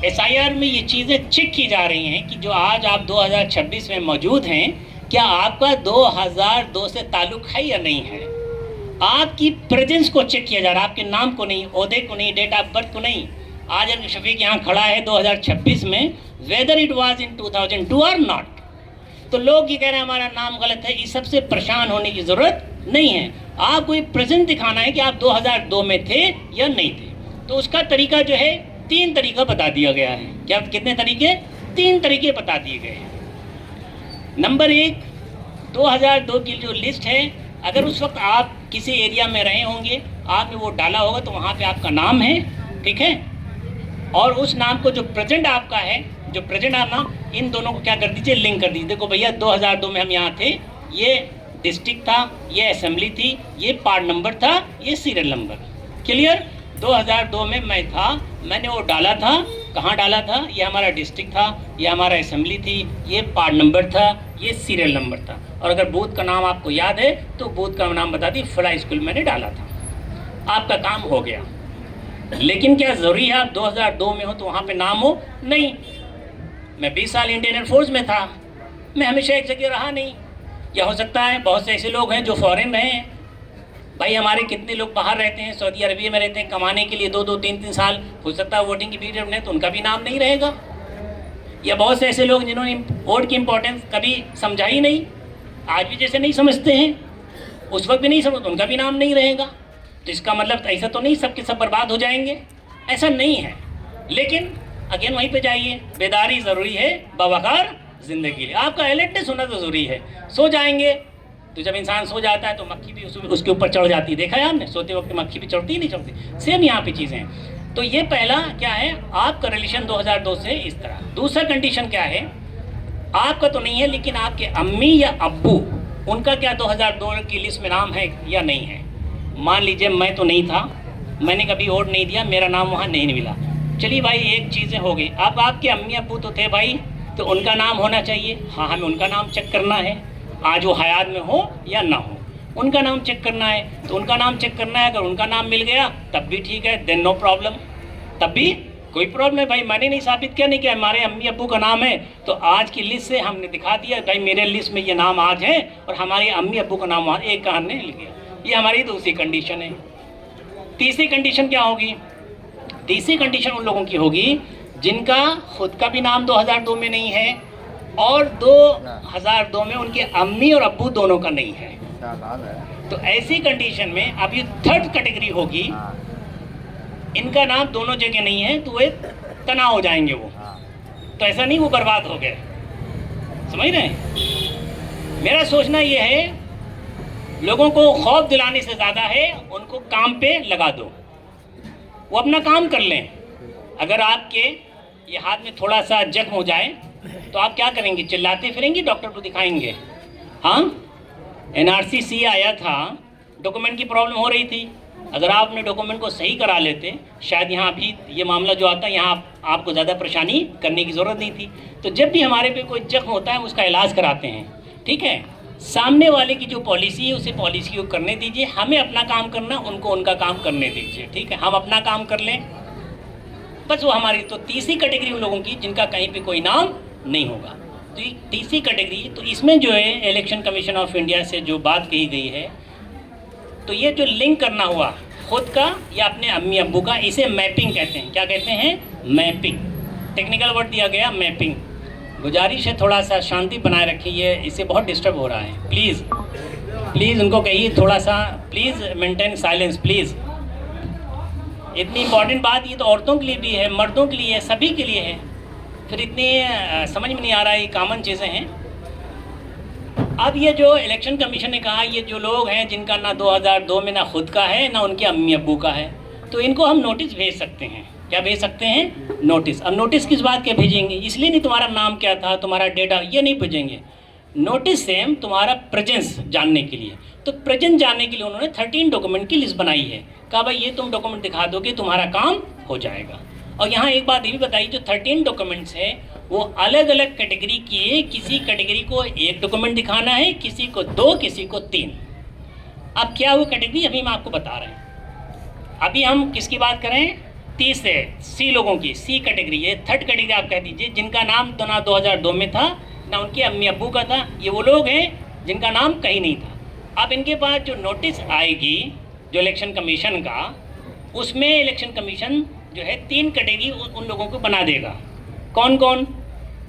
SIR में ये चीज़ें चेक की जा रही हैं कि जो आज आप 2026 में मौजूद हैं, क्या आपका 2002 से ताल्लुक है या नहीं है। आपकी प्रेजेंस को चेक किया जा रहा है, आपके नाम को नहीं, ओहदे को नहीं, डेट ऑफ बर्थ को नहीं। आज अगर शफीक यहाँ खड़ा है 2026 में, वेदर इट वाज इन 2002 और नॉट, तो लोग ये कह रहे हैं हमारा नाम गलत है। इस सबसे परेशान होने की ज़रूरत नहीं है। आपको एक प्रेजेंट दिखाना है कि आप 2002 में थे या नहीं थे। तो उसका तरीका जो है, 3 तरीका बता दिया गया है। क्या कितने तरीके? 3 तरीके बता दिए गए हैं। नंबर 1, 2002 की जो लिस्ट है, अगर उस वक्त आप किसी एरिया में रहे होंगे, आपने वो डाला होगा, तो वहाँ पे आपका नाम है, ठीक है। और उस नाम को जो प्रेजेंट आपका है, जो प्रेजेंट आप नाम, इन दोनों को क्या कर दीजिए, लिंक कर दीजिए। देखो भैया 2002 में हम यहाँ थे, ये डिस्ट्रिक्ट था, ये असेंबली थी, ये पार्ट नंबर था, ये सीरियल नंबर। क्लियर? 2002 में मैं था, मैंने वो डाला था, कहाँ डाला था, ये हमारा डिस्ट्रिक्ट था, ये हमारा असेंबली थी, ये पार्ट नंबर था, ये सीरियल नंबर था। और अगर बूथ का नाम आपको याद है तो बूथ का नाम बता दी, फला स्कूल मैंने डाला था, आपका काम हो गया। लेकिन क्या ज़रूरी है आप 2002 में हो तो वहाँ पे नाम हो? नहीं। मैं 20 साल इंडियन एयरफोर्स में था, मैं हमेशा एक जगह रहा नहीं। या हो सकता है बहुत से ऐसे लोग हैं जो फॉरेन रहे हैं। भाई हमारे कितने लोग बाहर रहते हैं, सऊदी अरबिया में रहते हैं कमाने के लिए 2-2, 3-3 साल, हो सकता है वोटिंग की पीरियड में, तो उनका भी नाम नहीं रहेगा। या बहुत से ऐसे लोग जिन्होंने वोट की इंपॉर्टेंस कभी समझा ही नहीं, आज भी जैसे नहीं समझते हैं, उस वक्त भी नहीं समझते, उनका भी नाम नहीं रहेगा। तो इसका मतलब ऐसा तो नहीं सबके सब बर्बाद हो जाएंगे, ऐसा नहीं है। लेकिन अगेन वहीं पे जाइए, बेदारी ज़रूरी है बवकार ज़िंदगी के लिए। आपका अलर्टनेस होना तो ज़रूरी है। सो जाएंगे तो जब इंसान सो जाता है तो मक्खी भी उसके ऊपर चढ़ जाती है, देखा है आपने? सोते वक्त मक्खी भी चढ़ती ही नहीं चढ़ती। सेम यहाँ पे चीज़ें हैं। तो ये पहला क्या है, आपका रिलेशन 2002 से इस तरह। दूसरा कंडीशन क्या है, आपका तो नहीं है लेकिन आपके अम्मी या अब्बू, उनका क्या 2002 की लिस्ट में नाम है या नहीं है। मान लीजिए मैं तो नहीं था, मैंने कभी वोट नहीं दिया, मेरा नाम वहाँ नहीं मिला। चलिए भाई एक चीज़ें हो गई। अब आपके अम्मी अब्बू तो थे भाई, तो उनका नाम होना चाहिए। हाँ, हमें उनका नाम चेक करना है, आज वो हयात में हो या ना हो, उनका नाम चेक करना है। तो उनका नाम चेक करना है, अगर उनका नाम मिल गया तब भी ठीक है, देन नो प्रॉब्लम, तब भी कोई प्रॉब्लम है। भाई मैंने नहीं साबित किया नहीं कि हमारे अम्मी अब्बू का नाम है, तो आज की लिस्ट से हमने दिखा दिया भाई मेरे लिस्ट में ये नाम आज है और हमारे अम्मी अब्बू का नाम वहाँ एक का हमने लिख दिया। ये हमारी दूसरी कंडीशन है। तीसरी कंडीशन क्या होगी? तीसरी कंडीशन उन लोगों की होगी जिनका खुद का भी नाम 2002 में नहीं है और 2002 में उनके अम्मी और अब्बू दोनों का नहीं है। तो ऐसी कंडीशन में अब ये थर्ड कैटेगरी होगी, इनका नाम दोनों जगह नहीं है तो वे तनाव हो जाएंगे वो। तो ऐसा नहीं वो बर्बाद हो गए, समझ रहे हैं? मेरा सोचना ये है, लोगों को खौफ दिलाने से ज़्यादा है उनको काम पे लगा दो, वो अपना काम कर लें। अगर आपके ये हाथ में थोड़ा सा जख्म हो जाए तो आप क्या करेंगे? चिल्लाते फिरेंगे, डॉक्टर को दिखाएंगे? हाँ, NRC आया था, डॉक्यूमेंट की प्रॉब्लम हो रही थी। अगर आप अपने डॉक्यूमेंट को सही करा लेते, शायद यहाँ भी ये मामला जो आता है यहाँ आपको ज़्यादा परेशानी करने की ज़रूरत नहीं थी। तो जब भी हमारे पे कोई जख्म होता है उसका इलाज कराते हैं, ठीक है। सामने वाले की जो पॉलिसी है उसे पॉलिसी को करने दीजिए, हमें अपना काम करना, उनको उनका काम करने दीजिए, ठीक है। हम अपना काम कर लें बस, वो हमारी। तो तीसरी कैटेगरी उन लोगों की जिनका कहीं पे कोई नाम नहीं होगा। तो ये तीसरी कैटेगरी, तो इसमें जो है इलेक्शन कमीशन ऑफ इंडिया से जो बात कही गई है, तो ये जो लिंक करना हुआ खुद का या अपने अम्मी अब्बू का, इसे मैपिंग कहते हैं। क्या कहते हैं? मैपिंग। टेक्निकल वर्ड दिया गया मैपिंग। गुजारिश है थोड़ा सा शांति बनाए रखिए, इससे बहुत डिस्टर्ब हो रहा है। प्लीज़ प्लीज़ उनको कहिए थोड़ा सा, प्लीज़ मेंटेन साइलेंस प्लीज़। इतनी इंपॉर्टेंट बात ये तो औरतों के लिए भी है, मर्दों के लिए है, सभी के लिए है। फिर इतनी समझ में नहीं आ रहा है, ये कॉमन चीज़ें हैं। अब ये जो इलेक्शन कमीशन ने कहा, ये जो लोग हैं जिनका ना 2002 में ना खुद का है ना उनके अम्मी अब्बू का है, तो इनको हम नोटिस भेज सकते हैं। क्या भेज सकते हैं? नोटिस। अब नोटिस किस बात के भेजेंगे? इसलिए नहीं तुम्हारा नाम क्या था, तुम्हारा डेटा, ये नहीं भेजेंगे। नोटिस से हम तुम्हारा प्रेजेंस जानने के लिए, तो प्रेजेंस जानने के लिए उन्होंने 13 डॉक्यूमेंट की लिस्ट बनाई है। कहा भाई ये तुम डॉक्यूमेंट दिखा दोगे तुम्हारा काम हो जाएगा। और यहाँ एक बात ये भी बताइए, जो 13 डॉक्यूमेंट्स है वो अलग अलग कैटेगरी की, किसी कैटेगरी को एक डॉक्यूमेंट दिखाना है, किसी को 2, किसी को 3। अब क्या वो कैटेगरी अभी हम आपको बता रहे हैं। अभी हम किसकी बात करें? 30 है सी लोगों की, सी कैटेगरी, ये थर्ड कैटेगरी आप कह दीजिए, जिनका नाम तो ना 2002 में था ना उनके अम्मी अब्बू का था। ये वो लोग हैं जिनका नाम कहीं नहीं था। अब इनके पास जो नोटिस आएगी जो इलेक्शन कमीशन का, उसमें इलेक्शन कमीशन जो है 3 कैटेगरी उन लोगों को बना देगा। कौन कौन?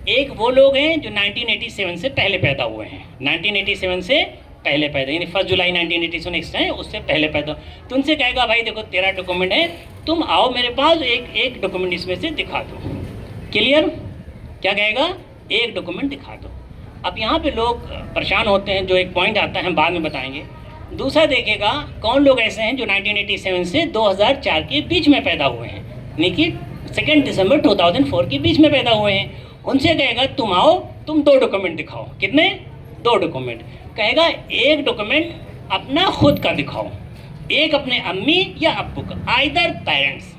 एक वो लोग हैं जो 1987 से पहले पैदा हुए हैं, 1987 से पहले पैदा, यानी 1 जुलाई 1987 है उससे पहले पैदा। तो उनसे कहेगा भाई देखो तेरा डॉक्यूमेंट है, तुम आओ मेरे पास, एक डॉक्यूमेंट इसमें से दिखा दो। क्लियर? क्या कहेगा? एक डॉक्यूमेंट दिखा दो। अब यहाँ पे लोग परेशान होते हैं, जो एक पॉइंट आता है हम बाद में बताएंगे। दूसरा देखेगा कौन लोग ऐसे हैं जो 1987 से 2004 के बीच में पैदा हुए हैं, यानी कि 2 दिसंबर 2004 के बीच में पैदा हुए हैं। उनसे कहेगा तुम आओ, तुम 2 डॉक्यूमेंट दिखाओ। कितने? 2 डॉक्यूमेंट। कहेगा एक डॉक्यूमेंट अपना खुद का दिखाओ, एक अपने अम्मी या अब्बू का, either parents,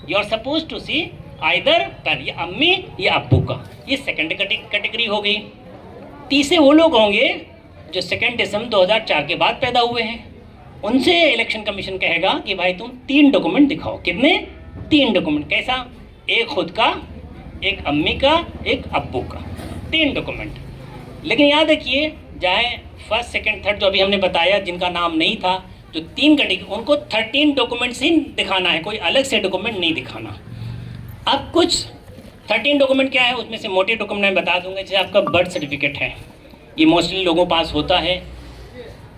you are suppose to see either या अम्मी या अब्बू का। ये सेकंड कैटेगरी हो गई। तीसरे वो लोग होंगे जो 2 दिसंबर 2004 के बाद पैदा हुए हैं। उनसे इलेक्शन कमीशन कहेगा कि भाई तुम 3 डॉक्यूमेंट दिखाओ। कितने? 3 डॉक्यूमेंट। कैसा? एक खुद का, एक अम्मी का, एक अब्बू का, 3 डॉक्यूमेंट। लेकिन याद रखिए, चाहे फर्स्ट सेकंड थर्ड जो अभी हमने बताया जिनका नाम नहीं था, जो 3 कैटेगरी, उनको 13 डॉक्यूमेंट्स ही दिखाना है, कोई अलग से डॉक्यूमेंट नहीं दिखाना। अब कुछ 13 डॉक्यूमेंट क्या है, उसमें से मोटे डॉक्यूमेंट मैं बता दूंगा। जैसे आपका बर्थ सर्टिफिकेट है, ये मोस्टली लोगों पास होता है,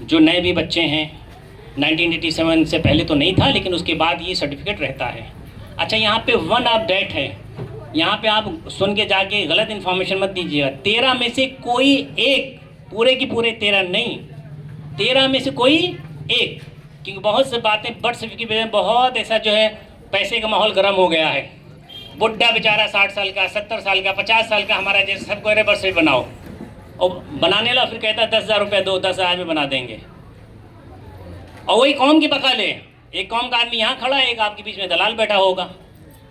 जो नए भी बच्चे हैं। 1987 से पहले तो नहीं था, लेकिन उसके बाद ये सर्टिफिकेट रहता है। अच्छा, यहाँ पे 1 ऑफ डेट है, यहाँ पे आप सुन के जाके गलत इन्फॉर्मेशन मत दीजिएगा। 13 में से कोई एक, पूरे की पूरे 13 नहीं, 13 में से कोई एक, क्योंकि बहुत से बातें बर्थ सर्टिफिकेट में बहुत ऐसा जो है पैसे का माहौल गर्म हो गया है। बुढ़ा बेचारा 60 साल का, 70 साल का, 50 साल का हमारा जैसे सबको अरे बर्थ सर्टिफिकेट बनाओ, और बनाने ला फिर कहता है 10,000 रुपये दो, 10,000 में बना देंगे। और वही कौम की बका ले, एक कौम का आदमी यहाँ खड़ा है, एक आपके बीच में दलाल बैठा होगा,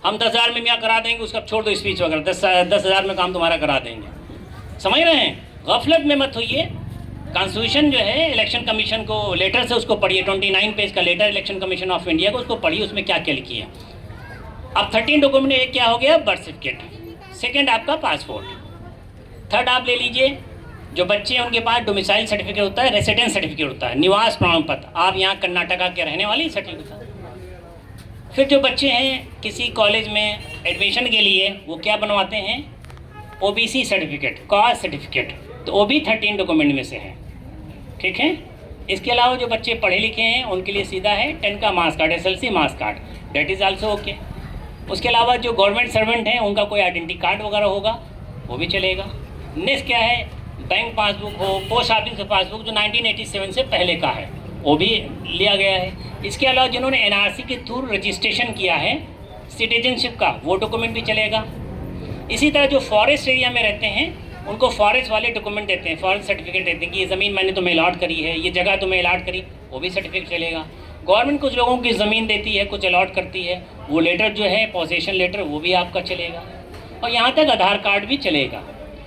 हम 10,000 में मियाँ करा देंगे, उसका छोड़ दो स्पीच वगैरह, 10,000 में काम तुम्हारा करा देंगे। समझ रहे हैं? गफलत में मत होइए। कॉन्स्टिट्यूशन जो है इलेक्शन कमीशन को लेटर से उसको पढ़िए, 29 पेज का letter election commission of India को, उसको पढ़िए, उसमें क्या क्या लिखी है। अब 13 डॉक्यूमेंट, एक क्या हो गया? बर्थ सर्टिफिकेट, सेकेंड आपका पासपोर्ट, थर्ड आप ले लीजिए जो बच्चे हैं उनके पास डोमिसाइल सर्टिफिकेट होता है, रेसिडेंस सर्टिफिकेट होता है, निवास प्रमाण पत्र, आप यहाँ कर्नाटका के रहने वाली सर्टिफिकेट। फिर जो बच्चे हैं किसी कॉलेज में एडमिशन के लिए, वो क्या बनवाते हैं? ओबीसी सर्टिफिकेट, कास्ट सर्टिफिकेट, तो वो भी 13 डॉक्यूमेंट में से है। ठीक है? इसके अलावा जो बच्चे पढ़े लिखे हैं उनके लिए सीधा है 10 का marks card, SLC marks card, that is also okay. उसके अलावा जो गवर्नमेंट सर्वेंट हैं उनका कोई आइडेंटिटी कार्ड वगैरह होगा, वो भी चलेगा। नेक्स्ट क्या है? बैंक पासबुक हो, पोस्ट ऑफिस का पासबुक जो 1987 से पहले का है, वो भी लिया गया है। इसके अलावा जिन्होंने NRC के थ्रू रजिस्ट्रेशन किया है सिटीजनशिप का, वो डॉक्यूमेंट भी चलेगा। इसी तरह जो फॉरेस्ट एरिया में रहते हैं उनको फॉरेस्ट वाले डॉक्यूमेंट देते हैं, फॉरेस्ट सर्टिफिकेट देते हैं कि ये ज़मीन मैंने तुम्हें अलॉट करी है, ये जगह तुम्हें अलॉट करी, वो भी सर्टिफिकेट चलेगा। गवर्नमेंट कुछ लोगों की ज़मीन देती है, कुछ अलॉट करती है, वो लेटर जो है पोजेशन लेटर, वो भी आपका चलेगा। और यहाँ तक आधार कार्ड भी चलेगा।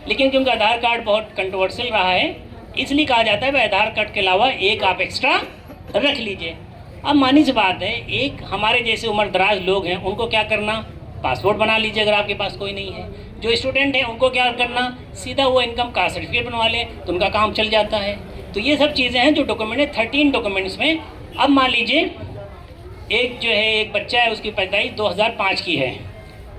लेकिन क्योंकि आधार कार्ड बहुत कंट्रोवर्शियल रहा है, इसलिए कहा जाता है भाई आधार कार्ड के अलावा एक आप एक्स्ट्रा रख लीजिए। अब मानी सी बात है, एक हमारे जैसे उम्र दराज लोग हैं उनको क्या करना? पासपोर्ट बना लीजिए अगर आपके पास कोई नहीं है। जो स्टूडेंट हैं उनको क्या करना? सीधा वो इनकम का सर्टिफिकेट बनवा ले, तो उनका काम चल जाता है। तो ये सब चीज़ें हैं जो डॉक्यूमेंट है 13 डॉक्यूमेंट्स में। अब मान लीजिए एक जो है एक बच्चा है, उसकी पैदाइश 2005 की है।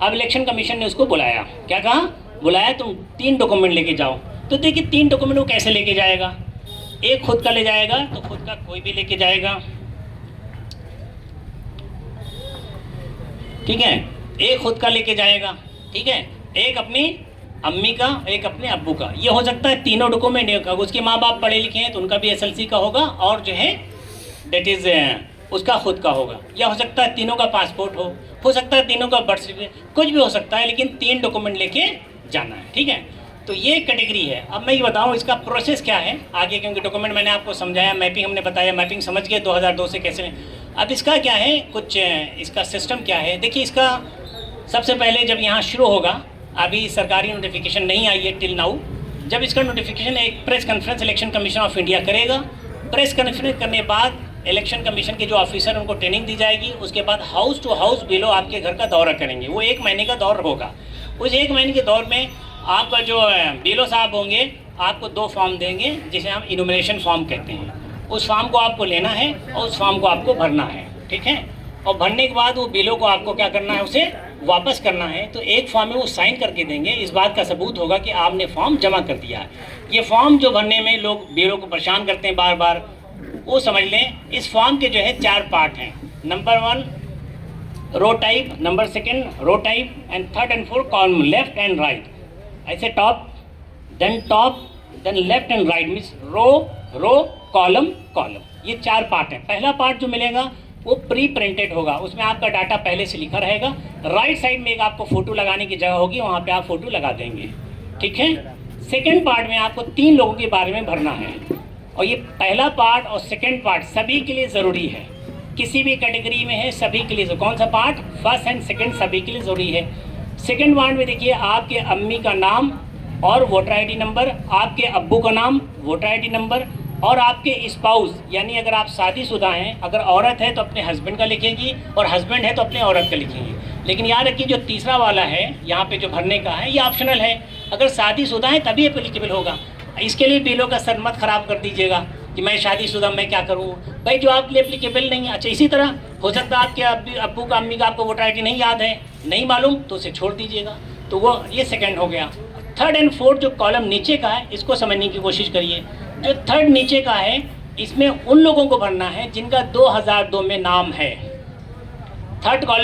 अब इलेक्शन कमीशन ने उसको बुलाया, क्या कहा? बुलाया तुम 3 डॉक्यूमेंट लेके जाओ। तो देखिए 3 डॉक्यूमेंट वो कैसे लेके जाएगा? एक खुद का ले जाएगा, तो खुद का कोई भी लेके जाएगा, ठीक है, एक खुद का लेके जाएगा, ठीक है, एक अपनी अम्मी का, एक अपने अब्बू का। ये हो सकता है तीनों डॉक्यूमेंट, उसके माँ बाप पढ़े लिखे हैं तो उनका भी SLC का होगा, और जो है डेट इज़ उसका खुद का होगा। या हो सकता है तीनों का पासपोर्ट हो सकता है तीनों का बर्थ सर्टिफिकेट, कुछ भी हो सकता है, लेकिन 3 डॉक्यूमेंट लेके जाना है। ठीक है, तो ये कैटेगरी है। अब मैं ये बताऊँ इसका प्रोसेस क्या है आगे, क्योंकि डॉक्यूमेंट मैंने आपको समझाया, मैपिंग हमने बताया, मैपिंग समझ गए 2002 से कैसे। अब इसका क्या है, कुछ इसका सिस्टम क्या है। देखिए इसका सबसे पहले जब यहाँ शुरू होगा, अभी सरकारी नोटिफिकेशन नहीं आई है टिल नाउ, जब इसका नोटिफिकेशन एक press conference election commission of India करेगा। प्रेस कॉन्फ्रेंस करने के बाद इलेक्शन कमीशन के जो ऑफिसर उनको ट्रेनिंग दी जाएगी। उसके बाद हाउस टू हाउस बीएलओ आपके घर का दौरा करेंगे। वो 1 महीने का दौर होगा। उस 1 महीने के दौर में आपका जो बीएलओ साहब होंगे आपको 2 फॉर्म देंगे जिसे हम इनुमरेशन फॉर्म कहते हैं। उस फॉर्म को आपको लेना है और उस फॉर्म को आपको भरना है, ठीक है। और भरने के बाद वो बीएलओ को आपको क्या करना है, उसे वापस करना है। तो एक फॉर्म में वो साइन करके देंगे, इस बात का सबूत होगा कि आपने फॉर्म जमा कर दिया है। ये फॉर्म जो भरने में लोग बीएलओ को परेशान करते हैं बार बार, वो समझ लें इस फॉर्म के जो है 4 पार्ट हैं। Number 1 row type, number 2 row type and 3rd and 4th column, left and right. ऐसे top then left and right means row column. ये 4 पार्ट हैं। पहला पार्ट जो मिलेगा वो प्री प्रिंटेड होगा, उसमें आपका डाटा पहले से लिखा रहेगा। राइट साइड में एक आपको फ़ोटो लगाने की जगह होगी, वहाँ पे आप फ़ोटो लगा देंगे, ठीक है। सेकंड पार्ट में आपको 3 लोगों के बारे में भरना है और ये पहला पार्ट और सेकंड पार्ट सभी के लिए ज़रूरी है। किसी भी कैटेगरी में है सभी के लिए। कौन सा पार्ट? फर्स्ट एंड सेकंड सभी के लिए ज़रूरी है। सेकंड पार्ट में देखिए आपके अम्मी का नाम और वोटर आईडी नंबर, आपके अब्बू का नाम, वोटर आईडी नंबर और आपके स्पाउस, यानी अगर आप शादीशुदा हैं, अगर औरत है तो अपने हस्बैंड का लिखेगी और हस्बैंड है तो अपने औरत का लिखेंगे। लेकिन याद रखिए जो तीसरा वाला है यहाँ पे जो भरने का है ये ऑप्शनल है। अगर शादीशुदा है तभी एप्लीकेबल होगा। इसके लिए बीएलओ का सर मत खराब कर दीजिएगा कि मैं शादीशुदा मैं क्या करूँ भाई, जो आपके लिए एप्लीकेबल नहीं है। अच्छा, इसी तरह हो सकता है आपके अब्बू का अम्मी का आपको वोटर आईडी नहीं याद है, नहीं मालूम, तो उसे छोड़ दीजिएगा। तो वो ये सेकंड हो गया। 3rd and 4th जो कॉलम नीचे का है इसको समझने की कोशिश करिए। जो 3rd नीचे का है इसमें उन लोगों को भरना है जिनका 2002 में नाम है। 3rd column